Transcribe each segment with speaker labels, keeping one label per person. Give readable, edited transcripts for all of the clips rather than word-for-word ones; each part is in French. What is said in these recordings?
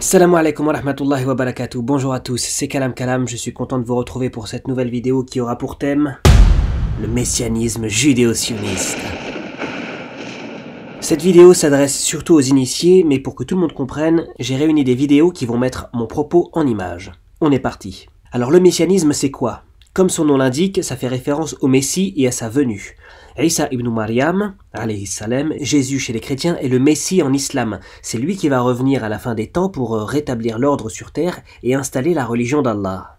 Speaker 1: Salam alaikum wa rahmatullahi wa barakatuh. Bonjour à tous, c'est Kalam Kalam, je suis content de vous retrouver pour cette nouvelle vidéo qui aura pour thème le messianisme judéo-sioniste. Cette vidéo s'adresse surtout aux initiés, mais pour que tout le monde comprenne, j'ai réuni des vidéos qui vont mettre mon propos en images. On est parti. Alors le messianisme c'est quoi? Comme son nom l'indique, ça fait référence au Messie et à sa venue. Isa ibn Maryam, alayhi salam, Jésus chez les chrétiens est le Messie en islam. C'est lui qui va revenir à la fin des temps pour rétablir l'ordre sur terre et installer la religion d'Allah.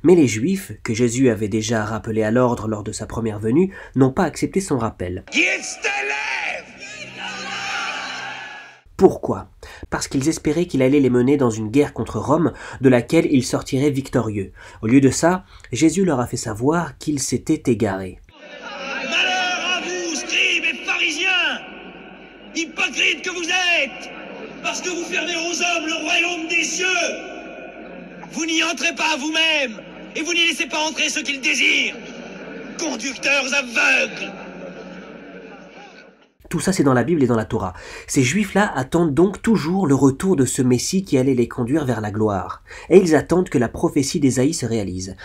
Speaker 1: Mais les Juifs, que Jésus avait déjà rappelés à l'ordre lors de sa première venue, n'ont pas accepté son rappel. Pourquoi? Parce qu'ils espéraient qu'il allait les mener dans une guerre contre Rome, de laquelle ils sortiraient victorieux. Au lieu de ça, Jésus leur a fait savoir qu'ils s'étaient égarés.
Speaker 2: Malheur à vous, scribes et pharisiens, hypocrites que vous êtes, parce que vous fermez aux hommes le royaume des cieux. Vous n'y entrez pas vous-même, et vous n'y laissez pas entrer ceux qu'ils désirent. Conducteurs aveugles.
Speaker 1: Tout ça c'est dans la Bible et dans la Torah. Ces Juifs-là attendent donc toujours le retour de ce Messie qui allait les conduire vers la gloire. Et ils attendent que la prophétie d'Ésaïe se réalise.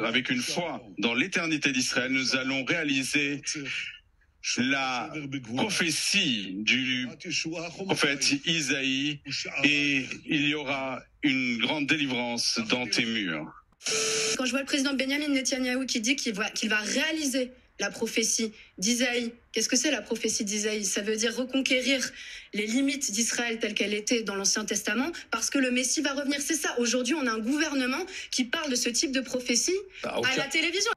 Speaker 3: Avec une foi dans l'éternité d'Israël, nous allons réaliser la prophétie du prophète Isaïe et il y aura une grande délivrance dans tes murs.
Speaker 4: Quand je vois le président Benjamin Netanyahou qui dit qu'il va réaliser la prophétie d'Isaïe. Qu'est-ce que c'est la prophétie d'Isaïe? Ça veut dire reconquérir les limites d'Israël telles qu'elles étaient dans l'Ancien Testament, parce que le Messie va revenir. C'est ça. Aujourd'hui, on a un gouvernement qui parle de ce type de prophétie à la télévision.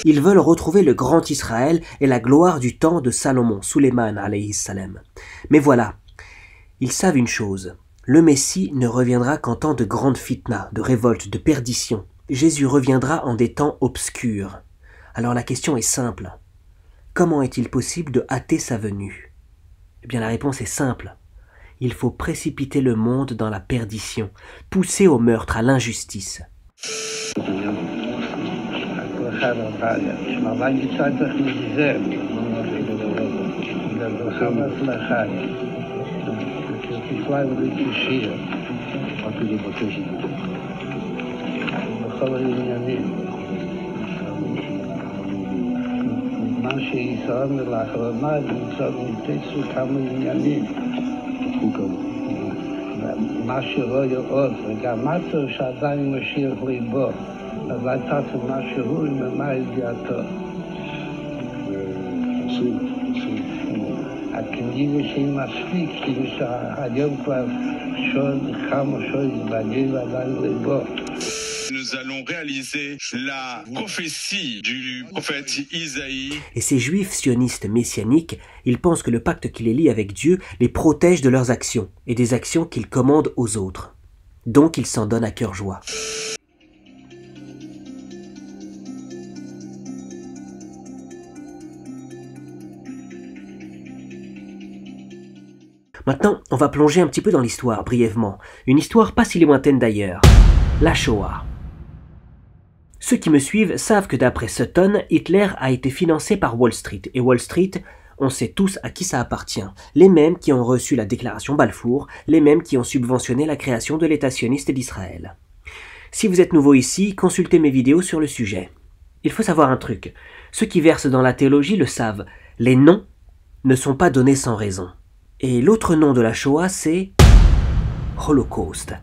Speaker 1: Ils veulent retrouver le grand Israël et la gloire du temps de Salomon, Suleiman alayhi salam. Mais voilà, ils savent une chose. Le Messie ne reviendra qu'en temps de grande fitna, de révolte, de perdition. Jésus reviendra en des temps obscurs. Alors la question est simple. Comment est-il possible de hâter sa venue? Eh bien la réponse est simple. Il faut précipiter le monde dans la perdition, pousser au meurtre, à l'injustice.
Speaker 5: שישראל לאחרונה נמצא נמצאו כמה עניינים. מה שרואה עוד, וגם מצר שעדיין משיח ליבו, אז הייתה מה שהוא ומה ידיעתו. הכנראה שהיא מספיק, כאילו שהיום כבר כמה שעות התבגר ועדיין ליבו.
Speaker 3: Nous allons réaliser la prophétie du prophète Isaïe.
Speaker 1: Et ces juifs sionistes messianiques, ils pensent que le pacte qui les lie avec Dieu les protège de leurs actions et des actions qu'ils commandent aux autres. Donc ils s'en donnent à cœur joie. Maintenant, on va plonger un petit peu dans l'histoire, brièvement. Une histoire pas si lointaine d'ailleurs. La Shoah. Ceux qui me suivent savent que d'après Sutton, Hitler a été financé par Wall Street. Et Wall Street, on sait tous à qui ça appartient. Les mêmes qui ont reçu la déclaration Balfour, les mêmes qui ont subventionné la création de l'État sioniste d'Israël. Si vous êtes nouveau ici, consultez mes vidéos sur le sujet. Il faut savoir un truc. Ceux qui versent dans la théologie le savent. Les noms ne sont pas donnés sans raison. Et l'autre nom de la Shoah, c'est Holocauste.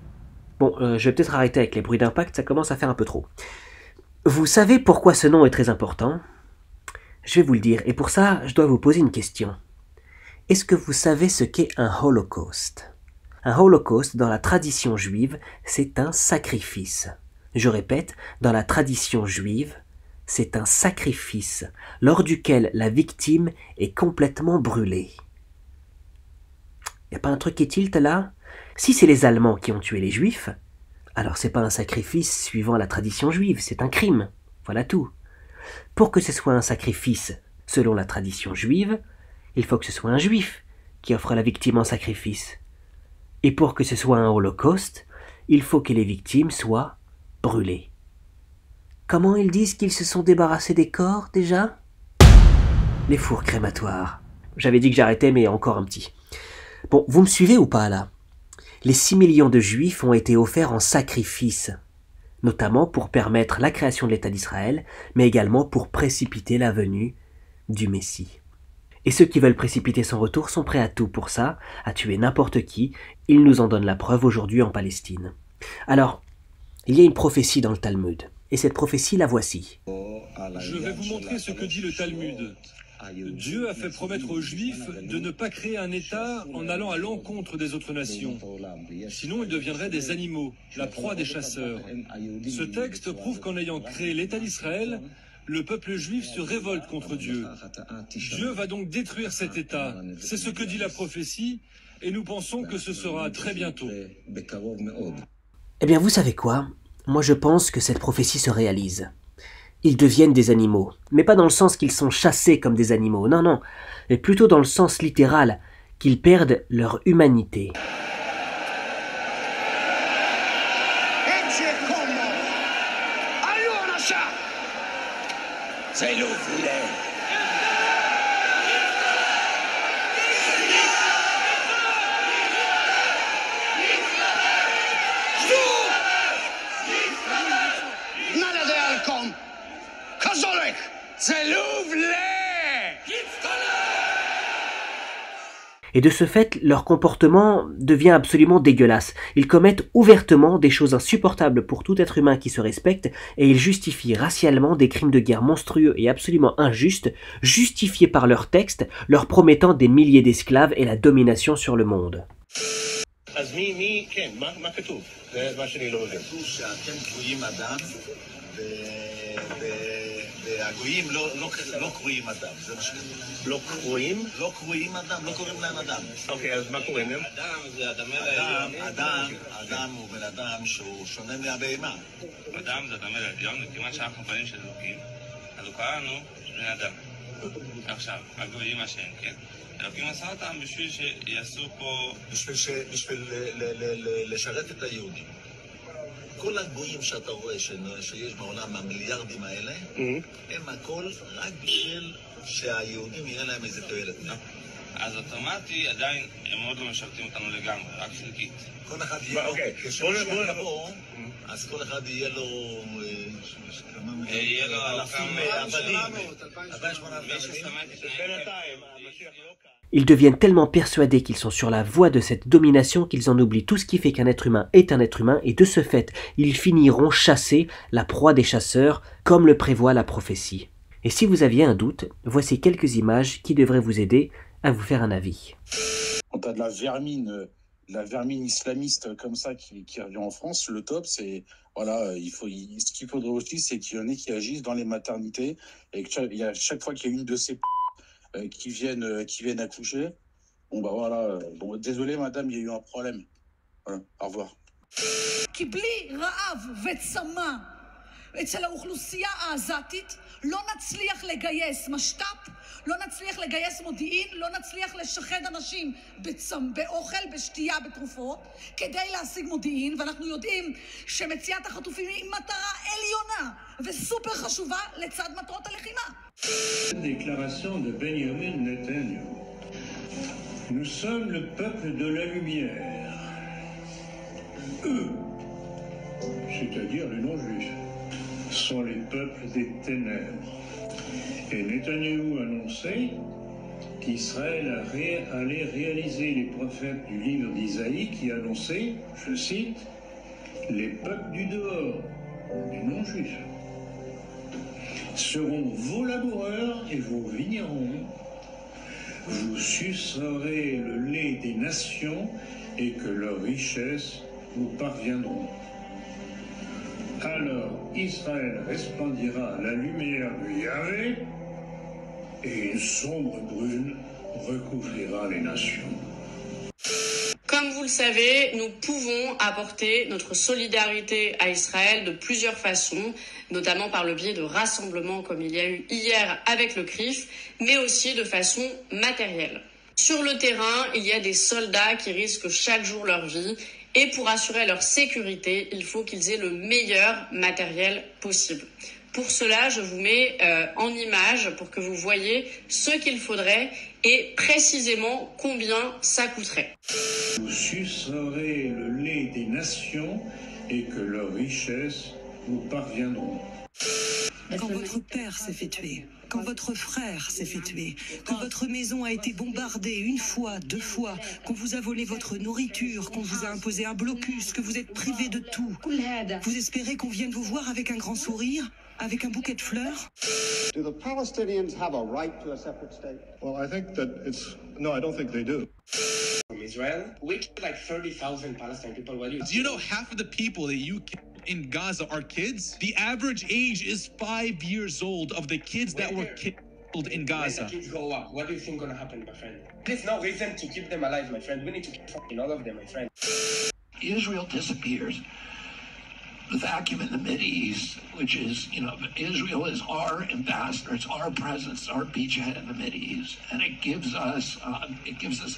Speaker 1: Bon, je vais peut-être arrêter avec les bruits d'impact, ça commence à faire un peu trop. Vous savez pourquoi ce nom est très important? Je vais vous le dire, et pour ça, je dois vous poser une question. Est-ce que vous savez ce qu'est un holocauste? Un holocauste, dans la tradition juive, c'est un sacrifice. Je répète, dans la tradition juive, c'est un sacrifice, lors duquel la victime est complètement brûlée. Y a pas un truc qui tilte là? Si c'est les Allemands qui ont tué les Juifs, alors c'est pas un sacrifice suivant la tradition juive, c'est un crime. Voilà tout. Pour que ce soit un sacrifice selon la tradition juive, il faut que ce soit un Juif qui offre la victime en sacrifice. Et pour que ce soit un holocauste, il faut que les victimes soient brûlées. Comment ils disent qu'ils se sont débarrassés des corps déjà? Les fours crématoires. J'avais dit que j'arrêtais, mais encore un petit. Bon, vous me suivez ou pas là? Les 6 millions de Juifs ont été offerts en sacrifice, notamment pour permettre la création de l'État d'Israël, mais également pour précipiter la venue du Messie. Et ceux qui veulent précipiter son retour sont prêts à tout pour ça, à tuer n'importe qui. Ils nous en donnent la preuve aujourd'hui en Palestine. Alors, il y a une prophétie dans le Talmud, et cette prophétie, la voici.
Speaker 6: Je vais vous montrer ce que dit le Talmud. Dieu a fait promettre aux Juifs de ne pas créer un État en allant à l'encontre des autres nations. Sinon, ils deviendraient des animaux, la proie des chasseurs. Ce texte prouve qu'en ayant créé l'État d'Israël, le peuple juif se révolte contre Dieu. Dieu va donc détruire cet État. C'est ce que dit la prophétie, et nous pensons que ce sera très bientôt.
Speaker 1: Eh bien, vous savez quoi? Moi, je pense que cette prophétie se réalise. Ils deviennent des animaux, mais pas dans le sens qu'ils sont chassés comme des animaux, non, mais plutôt dans le sens littéral, qu'ils perdent leur humanité. Et de ce fait, leur comportement devient absolument dégueulasse. Ils commettent ouvertement des choses insupportables pour tout être humain qui se respecte, et ils justifient racialement des crimes de guerre monstrueux et absolument injustes, justifiés par leurs textes, leur promettant des milliers d'esclaves et la domination sur le monde.
Speaker 2: והגויים לא קרויים אדם. לא קרויים? לא קרויים אדם, לא קוראים להם אדם. אוקיי, אז מה קוראים להם? אדם זה אדם הוא בן אדם שהוא שונה מהבהמה. אדם זה אדם העליון, כיוון שאנחנו בנים של אלוקים, אז הוא קרא לנו בני אדם. עכשיו, הגויים מה שהם, כן? אלוקים עשה אותם בשביל שיעשו פה... בשביל לשרת את היהודים. כל הגויים שאתה רואה שיש בעולם, המיליארדים האלה, הם הכל רק בשביל שהיהודים יראה להם איזה תועלת. אז אוטומטי עדיין הם עוד לא משרתים אותנו לגמרי, רק חלקית. כל אחד יהיה לו, כשמשיח יבוא, אז כל אחד יהיה לו אלפים הבלים. 2,800.
Speaker 1: Ils deviennent tellement persuadés qu'ils sont sur la voie de cette domination qu'ils en oublient tout ce qui fait qu'un être humain est un être humain, et de ce fait, ils finiront chassés, la proie des chasseurs, comme le prévoit la prophétie. Et si vous aviez un doute, voici quelques images qui devraient vous aider à vous faire un avis.
Speaker 7: Quand tu as de la vermine islamiste comme ça qui revient en France, le top, c'est... Voilà, ce qu'il faudrait aussi, c'est qu'il y en ait qui agissent dans les maternités, et que chaque fois qu'il y a une de ces qui viennent accoucher, bon bah voilà, bon désolé madame, il y a eu un problème. Voilà, au revoir.
Speaker 8: אצל האוכלוסייה העזתית לא נצליח לגייס משת"פ, לא נצליח לגייס מודיעין, לא נצליח לשחד אנשים באוכל, בשתייה, בתרופות, כדי להשיג מודיעין, ואנחנו יודעים שמציאת החטופים היא מטרה עליונה וסופר חשובה לצד מטרות הלחימה.
Speaker 9: Déclaration de Benjamin Netanyahu. Nous sommes le peuple de la lumière. Eux, c'est-à-dire les non-juifs, sont les peuples des ténèbres. Et Netanyahou annonçait qu'Israël allait réaliser les prophètes du livre d'Isaïe qui annonçaient, je cite, « Les peuples du dehors, les non-juifs, seront vos laboureurs et vos vignerons. Vous sucerez le lait des nations et que leurs richesses vous parviendront. Alors Israël resplendira à la lumière de Yahvé et une sombre brune recouvrira les nations. »
Speaker 10: Comme vous le savez, nous pouvons apporter notre solidarité à Israël de plusieurs façons, notamment par le biais de rassemblements comme il y a eu hier avec le CRIF, mais aussi de façon matérielle. Sur le terrain, il y a des soldats qui risquent chaque jour leur vie, et pour assurer leur sécurité, il faut qu'ils aient le meilleur matériel possible. Pour cela, je vous mets en image pour que vous voyez ce qu'il faudrait et précisément combien ça coûterait.
Speaker 9: Vous sucerez le lait des nations et que leurs richesses vous parviendront.
Speaker 11: Quand votre père s'est fait tuer, quand votre frère s'est fait tuer, quand votre maison a été bombardée une fois, 2 fois, qu'on vous a volé votre nourriture, qu'on vous a imposé un blocus, que vous êtes privé de tout, vous espérez qu'on vienne vous voir avec un grand sourire, avec un bouquet de fleurs?
Speaker 12: Do the Palestinians have a right to a separate state?
Speaker 13: Well, I think that no, I don't think they do.
Speaker 14: From Israel, we killed like 30,000 Palestinian people.
Speaker 15: Do you know half of the people that you killed in Gaza are kids? The average age is 5 years old of the kids that were killed in Gaza.
Speaker 14: When the kids grow up, what do you think gonna happen, my friend? There's no reason to keep them alive, my friend. We need to keep fucking all of them, my friend.
Speaker 16: Israel disappears. The vacuum in the Mideast, which is, Israel is our ambassador, it's our presence, our beachhead in the Mideast, and it gives us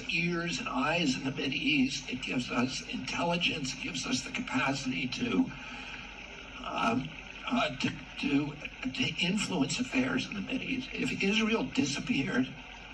Speaker 16: ears and eyes in the Mideast. It gives us intelligence. It gives us the capacity to influence affairs in the Mideast. If Israel disappeared,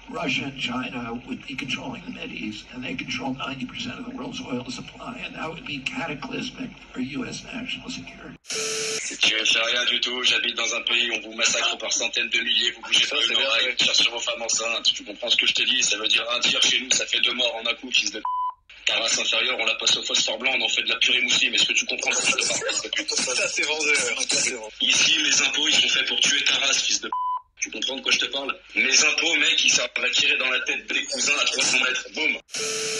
Speaker 16: Russia and China would be controlling the Mideast, and they control 90% of the world's oil supply, and that would be cataclysmic for U.S. national security.
Speaker 17: Je ne fais rien du tout, j'habite dans un pays où on vous massacre par centaines de milliers, vous bougez pas une oreille, tire sur vos femmes enceintes, tu comprends ce que je te dis, ça veut dire un tir chez nous, ça fait 2 morts en un coup, fils de p***. Ta race inférieure, on la passe au phosphore blanc, on en fait de la purée moussie, mais est-ce que tu comprends ce que je te parle, fils de pute?
Speaker 3: Ça c'est vendeur.
Speaker 17: Ici, les impôts, ils sont faits pour tuer ta race, fils de p***. Tu comprends de quoi je te parle? Mes impôts, mec, ils servent à tirer dans la tête des cousins à 300 mètres. Boum.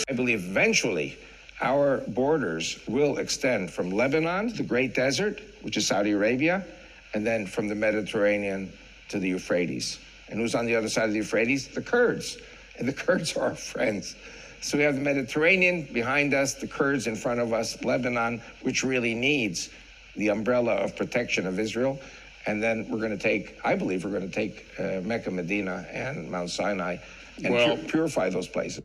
Speaker 18: I believe eventually our borders will extend from Lebanon to the Great Desert, which is Saudi Arabia, and then from the Mediterranean to the Euphrates. And who's on the other side of the Euphrates? The Kurds. And the Kurds are our friends. So we have the Mediterranean behind us, the Kurds in front of us, Lebanon, which really needs the umbrella of protection of Israel. And then we're going to take, I believe we're going to take Mecca, Medina, and Mount Sinai and purify those places.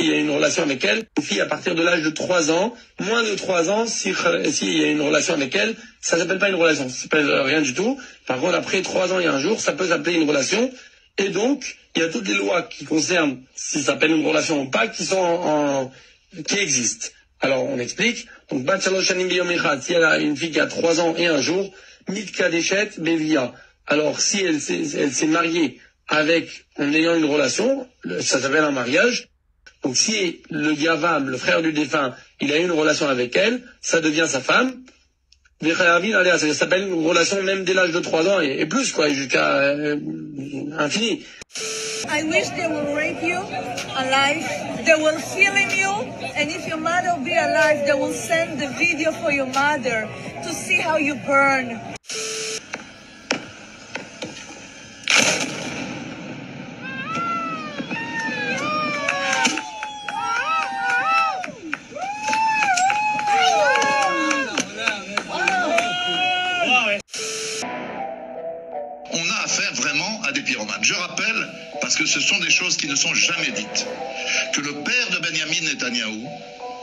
Speaker 19: Il y a une relation avec elle, une fille à partir de l'âge de 3 ans, moins de 3 ans, si il y a une relation avec elle, ça s'appelle pas une relation, ça s'appelle rien du tout. Par contre, après 3 ans et 1 jour, ça peut s'appeler une relation. Et donc, il y a toutes les lois qui concernent si ça s'appelle une relation ou pas, qui existent. Alors, on explique. Donc, Bat Shalosh Shanim B'Yom Echad, si elle a une fille qui a 3 ans et 1 jour, Mitka Deshet Bevia. Alors, si elle s'est mariée en ayant une relation, ça s'appelle un mariage. Donc, si le Yavam, le frère du défunt, il a eu une relation avec elle, ça devient sa femme. Ça s'appelle une relation même dès l'âge de 3 ans et plus, quoi, jusqu'à infini.
Speaker 8: I wish they will rape you alive. They will film you, and if your mother will be alive, they will send the video for your mother to see how you burn.
Speaker 3: On a affaire vraiment à des pyromanes. Je rappelle, parce que ce sont des choses qui ne sont jamais dites, que le père de Benjamin Netanyahou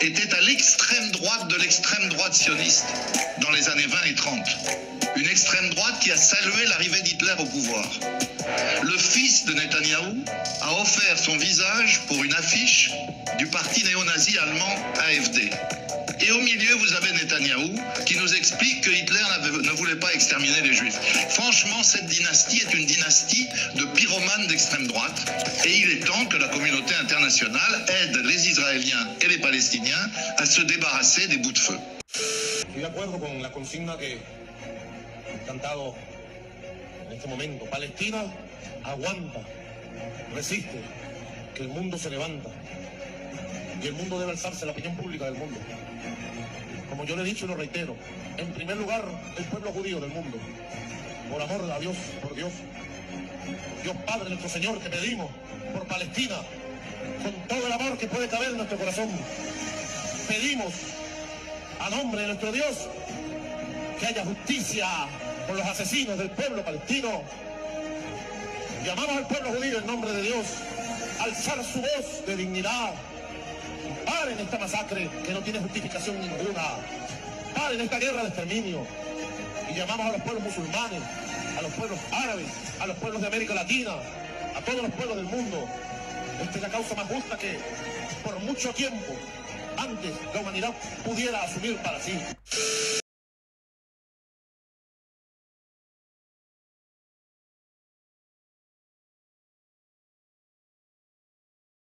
Speaker 3: était à l'extrême droite de l'extrême droite sioniste dans les années 20 et 30. Une extrême droite qui a salué l'arrivée d'Hitler au pouvoir. Le fils de Netanyahou a offert son visage pour une affiche du parti néo-nazi allemand AfD. Et au milieu, vous avez Netanyahou qui nous explique que Hitler ne voulait pas exterminer les Juifs. Franchement, cette dynastie est une dynastie de pyromanes d'extrême droite. Et il est temps que la communauté internationale aide les Israéliens et les Palestiniens à se débarrasser des bouts de feu.
Speaker 20: Estoy de acuerdo con la consigna que han cantado en este momento. Palestina aguanta, resiste, que el mundo se levanta. Y el mundo debe alzarse, la opinión pública del mundo. Como yo le he dicho y lo reitero, en primer lugar, el pueblo judío del mundo. Por amor a Dios, por Dios. Dios Padre, nuestro Señor, te pedimos por Palestina, con todo el amor que puede caber en nuestro corazón. Pedimos, a nombre de nuestro Dios, que haya justicia por los asesinos del pueblo palestino. Llamamos al pueblo judío en nombre de Dios a alzar su voz de dignidad. Paren esta masacre que no tiene justificación ninguna. Paren esta guerra de exterminio. Y y llamamos a los pueblos musulmanes, a los pueblos árabes, a los pueblos de América Latina, a todos los pueblos del mundo. Esta es la causa más justa que por mucho tiempo antes la humanidad pudiera asumir para sí.